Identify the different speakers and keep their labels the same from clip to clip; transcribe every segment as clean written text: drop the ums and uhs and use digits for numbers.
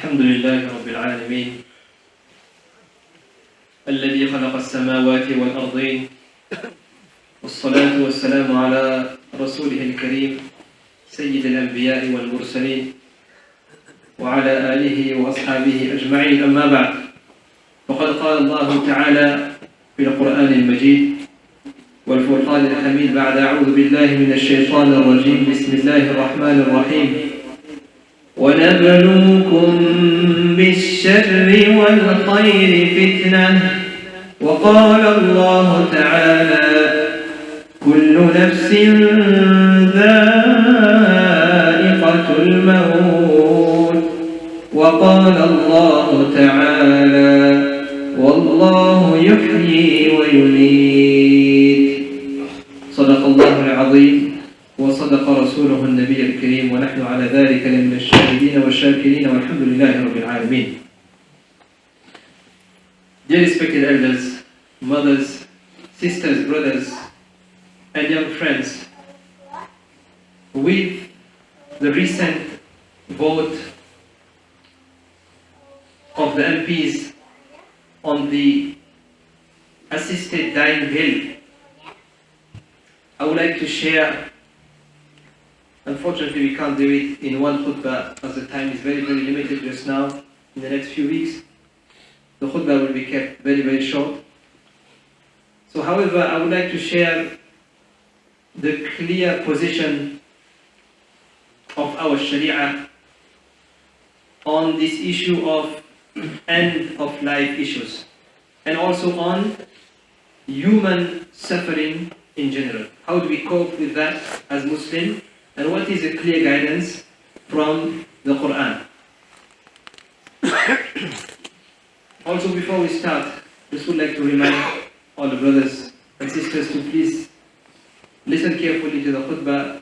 Speaker 1: الحمد لله رب العالمين الذي خلق السماوات والأرضين والصلاة والسلام على رسوله الكريم سيد الأنبياء والمرسلين وعلى آله وأصحابه أجمعين. أما بعد، فقد قال الله تعالى في القرآن المجيد والفرقان الحميد بعد أعوذ بالله من الشيطان الرجيم بسم الله الرحمن الرحيم ونبلوكم بالشر والخير فتنة وقال الله تعالى كل نفس ذائقة الموت وقال الله تعالى والله يحيي ويميت. صدق الله العظيم وصدق رسوله النبي الكريم ونحن على ذلك لمن الشاهدين والشاكرين والحمد لله رب العالمين. Dear respected elders, mothers, sisters, brothers and young friends, with the recent vote of the MPs on the assisted dying bill, I would like to share. Unfortunately, we can't do it in one khutbah as the time is very limited just now. In the next few weeks, the khutbah will be kept very short. So, however, I would like to share the clear position of our Sharia on this issue of end of life issues, and also on human suffering in general. How do we cope with that as Muslims, and what is a clear guidance from the Quran? Also, before we start, just would like to remind all the brothers and sisters to please listen carefully to the khutbah.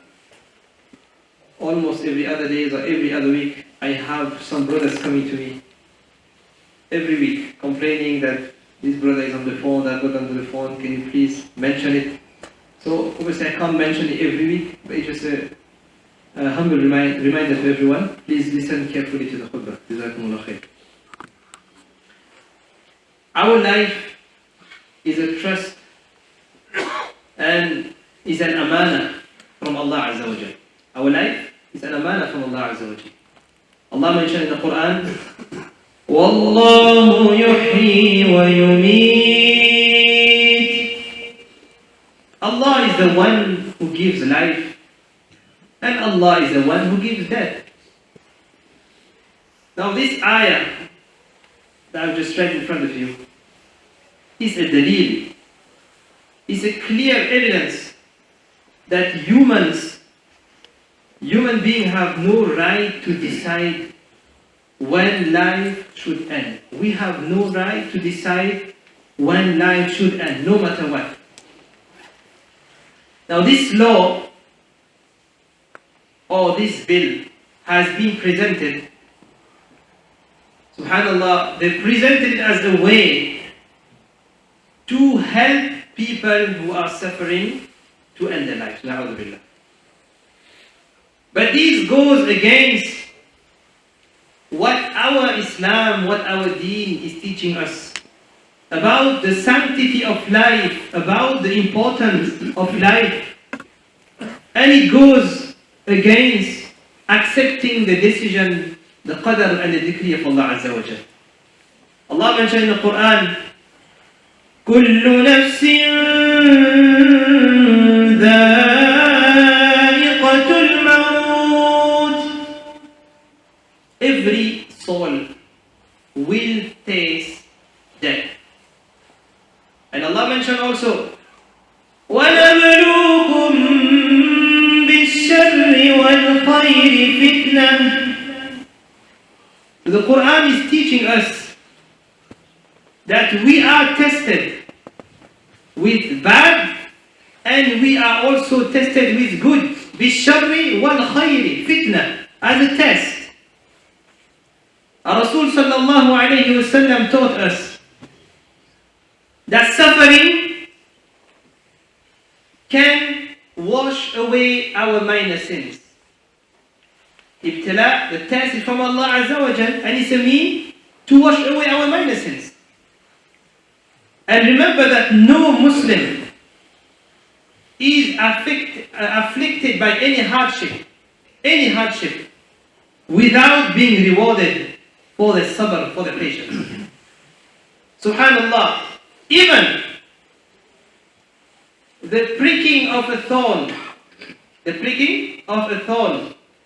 Speaker 1: Almost every other day or every other week, I have some brothers coming to me every week complaining that this brother is on the phone, that brother on the phone, can you please mention it? So obviously I can't mention it every week, but it's just a humble reminder to everyone. Please listen carefully to the khutbah. Jazakumullah khair. Our life is a trust and is an amana from Allah Azza wa Jal. Our life is an amana from Allah Azza wa Jal. Allah mentioned in the Quran, وَاللَّهُ يُحْيِي وَيُمِيتُ. Allah is the one who gives life, and Allah is the one who gives death. Now this ayah that I've just read in front of you is a dalil, is a clear evidence that human beings have no right to decide when life should end. We have no right to decide when life should end, no matter what. Now this law or this bill has been presented, subhanallah, they presented it as a way to help people who are suffering to end their lives. Na'udhu billah. But this goes against what our Islam, what our deen is teaching us about the sanctity of life, about the importance of life. And it goes against accepting the decision, the qadr and the decree of Allah Azza wa Jal. Allah mentioned in the Quran, كُلُّ نَفْسٍ ذَائِقَةُ الْمَوْتِ. Every soul will taste death. And Allah mentioned also, وَنَبْلُوكُمْ بِالشَّرِّ وَالْخَيْرِ فِتْنَةً. The Quran is teaching us that we are tested with bad and we are also tested with good. بِالشَّرِّ وَالْخَيْرِ فِتْنَةً, as a test. Our Rasul sallallahu alayhi wa sallam taught us that suffering can wash away our minor sins. Ibtila, the test is from Allah Azza wa Jal, and it's a mean to wash away our minor sins. And remember that no Muslim is afflicted by any hardship, without being rewarded for the sabr, for the patience. Subhanallah, even the pricking of a thorn,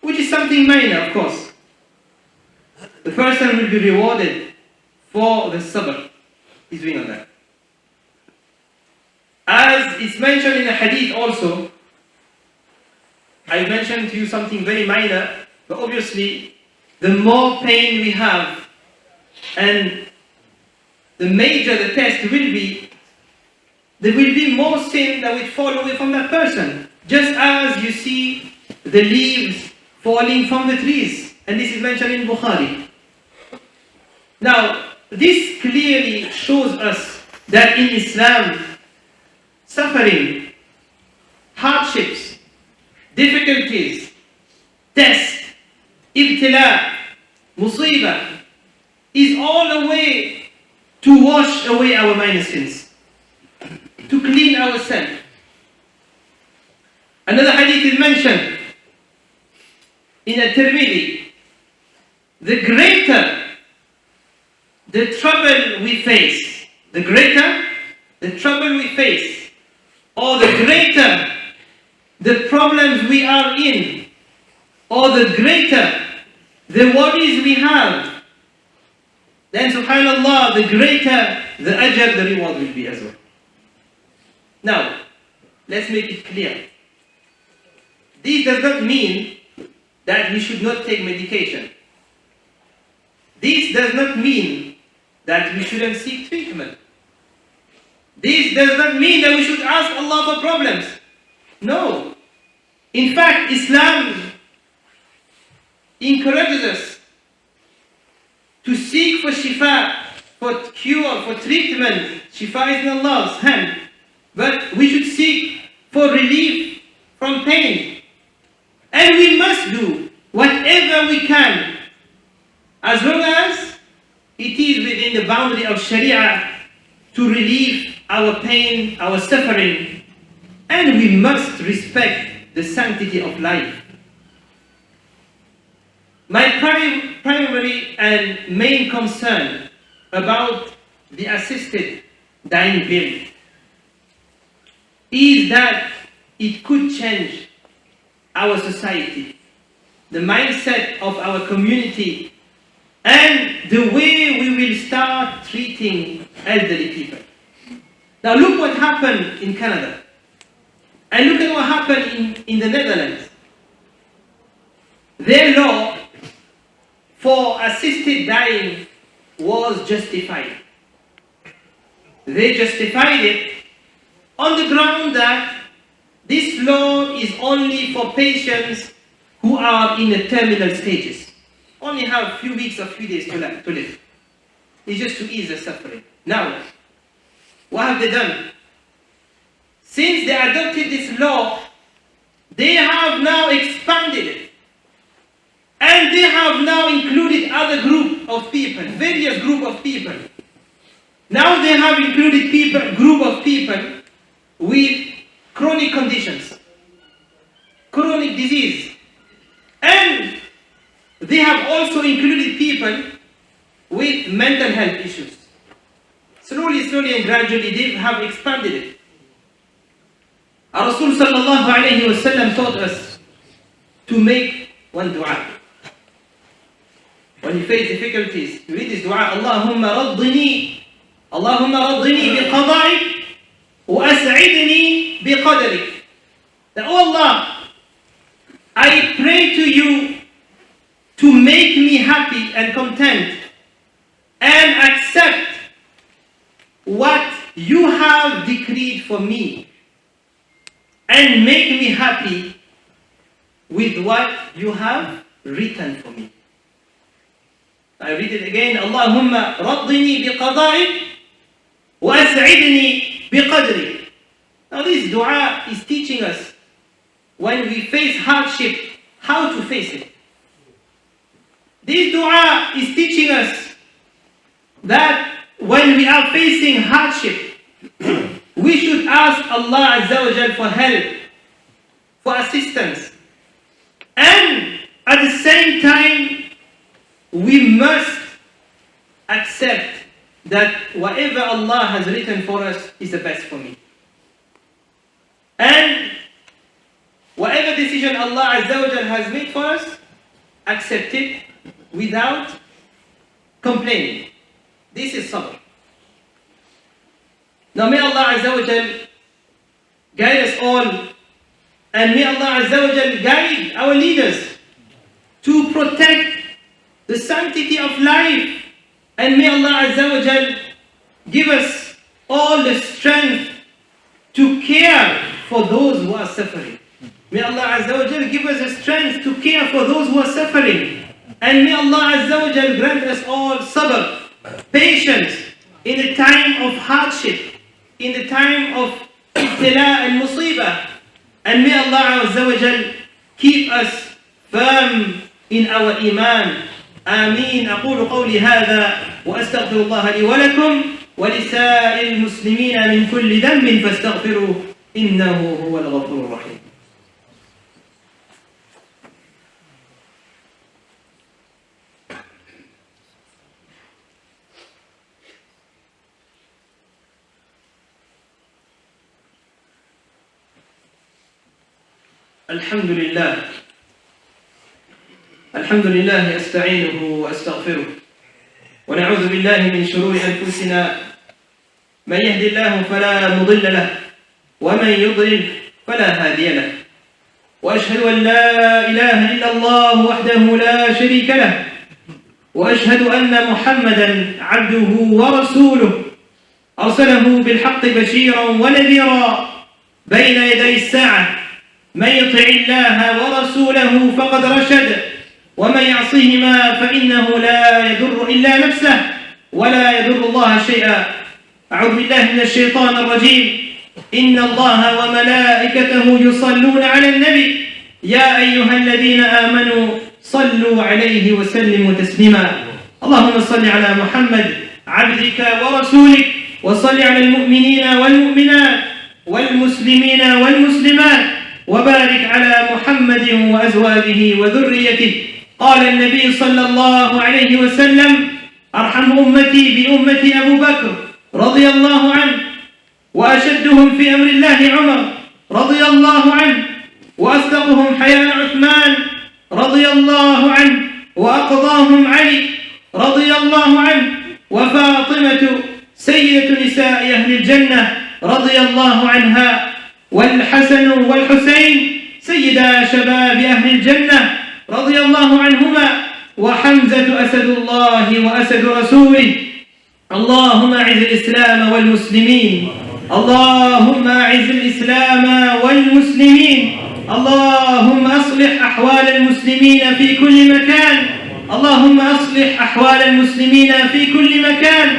Speaker 1: which is something minor, of course, the person will be rewarded for the sabr he's doing on that. As it's mentioned in the hadith also, I mentioned to you something very minor, but obviously the more pain we have and the major the test will be, there will be more sin that will fall away from that person. Just as you see the leaves falling from the trees. And this is mentioned in Bukhari. Now, this clearly shows us that in Islam, suffering, hardships, difficulties, tests, ibtila, musibah, is all a way to wash away our minor sins, to clean ourselves. Another hadith is mentioned in Intermission. The greater the trouble we face, or the greater the problems we are in, or the greater the worries we have, then subhanallah, the greater the ajr, the reward will be as well. Now, let's make it clear. This does not mean that we should not take medication. This does not mean that we shouldn't seek treatment. This does not mean that we should ask Allah for problems. No. In fact, Islam encourages us to seek for shifa, for cure, for treatment. Shifa is in Allah's hand. But we should seek for relief from pain. And we must do whatever we can, as long as it is within the boundary of Sharia, to relieve our pain, our suffering. And we must respect the sanctity of life. My primary and main concern about the assisted dying bill is that it could change our society, the mindset of our community, and the way we will start treating elderly people. Now look what happened in Canada, and look at what happened in the Netherlands. Their law for assisted dying was justified. They justified it on the ground that this law is only for patients who are in the terminal stages. Only have a few weeks or few days to live. It's just to ease the suffering. Now, what have they done? Since they adopted this law, they have now expanded it. And they have now included other group of people, various group of people. Now they have included group of people with chronic conditions, chronic disease. And they have also included people with mental health issues. Slowly and gradually they have expanded it. Our Rasul sallallahu alayhi wa sallam taught us to make one dua. When you face difficulties, you read this dua, Allahumma raddini biqada'ik wa as'idni biqadarik. That, oh Allah, I pray to you to make me happy and content and accept what you have decreed for me, and make me happy with what you have written for me. I read it again. Allahumma raddini biqada'ik wa as'idni biqadrik. Now this dua is teaching us when we face hardship, how to face it. This dua is teaching us that when we are facing hardship, we should ask Allah Azza wa Jal for help, for assistance. And at the same time, we must accept that whatever Allah has written for us is the best for me. And whatever decision Allah Azza wa Jal has made for us, accept it without complaining. This is sabr. Now may Allah Azza wa Jal guide us all, and may Allah Azza wa Jal guide our leaders to protect the sanctity of life, and may Allah Azza wa Jal give us all the strength to care for those who are suffering. May Allah Azza wa Jal give us the strength to care for those who are suffering, and may Allah Azza wa Jal grant us all sabr, patience in the time of hardship, in the time of ibtila and musibah, and may Allah Azza wa Jal keep us firm in our iman. آمين. أقول قولي هذا وأستغفر الله لي ولكم ولسائر المسلمين من كل ذنب فاستغفروه إنه هو الغفور الرحيم. الحمد لله أستعينه وأستغفره ونعوذ بالله من شرور أنفسنا من يهد الله فلا مضل له ومن يضلل فلا هادي له وأشهد أن لا إله إلا الله وحده لا شريك له وأشهد أن محمدا عبده ورسوله أرسله بالحق بشيرا ونذيرا بين يدي الساعة من يطع الله ورسوله فقد رشد ومن يعصيهما فإنه لا يضر إلا نفسه ولا يضر الله شيئا. أعوذ بالله من الشيطان الرجيم. إن الله وملائكته يصلون على النبي يا أيها الذين آمنوا صلوا عليه وسلموا تسليما. اللهم صل على محمد عبدك ورسولك وصل على المؤمنين والمؤمنات والمسلمين والمسلمات وبارك على محمد وأزواجه وذريته. قال النبي صلى الله عليه وسلم أرحم أمتي بأمتي أبو بكر رضي الله عنه وأشدهم في أمر الله عمر رضي الله عنه وأصدقهم حياء عثمان رضي الله عنه وأقضاهم علي رضي الله عنه وفاطمة سيدة نساء أهل الجنة رضي الله عنها والحسن والحسين سيدا شباب أهل الجنة رضي الله عنهما وحمزة أسد الله وأسد رسوله. اللهم أعز الإسلام والمسلمين. اللهم أعز الإسلام والمسلمين. اللهم أصلح أحوال المسلمين في كل مكان. اللهم أصلح أحوال المسلمين في كل مكان.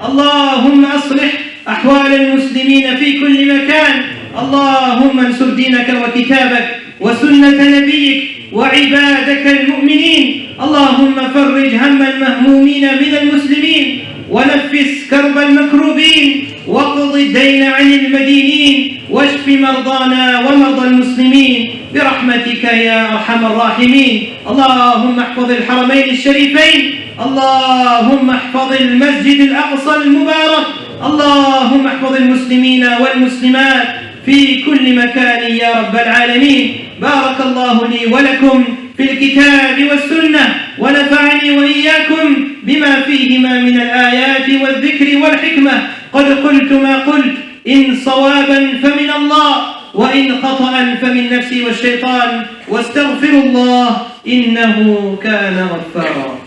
Speaker 1: اللهم أصلح أحوال المسلمين في كل مكان. اللهم انصر دينك وكتابك وسنة نبيك وعبادك المؤمنين. اللهم فرج هم المهمومين من المسلمين ونفس كرب المكروبين واقض الدين عن المدينين واشف مرضانا ومرضى المسلمين برحمتك يا أرحم الراحمين. اللهم احفظ الحرمين الشريفين. اللهم احفظ المسجد الأقصى المبارك. اللهم احفظ المسلمين والمسلمات في كل مكان يا رب العالمين. بارك الله لي ولكم في الكتاب والسنة ونفعني وإياكم بما فيهما من الآيات والذكر والحكمة. قد قلت ما قلت إن صوابا فمن الله وإن خطأ فمن نفسي والشيطان واستغفر الله إنه كان غفارا.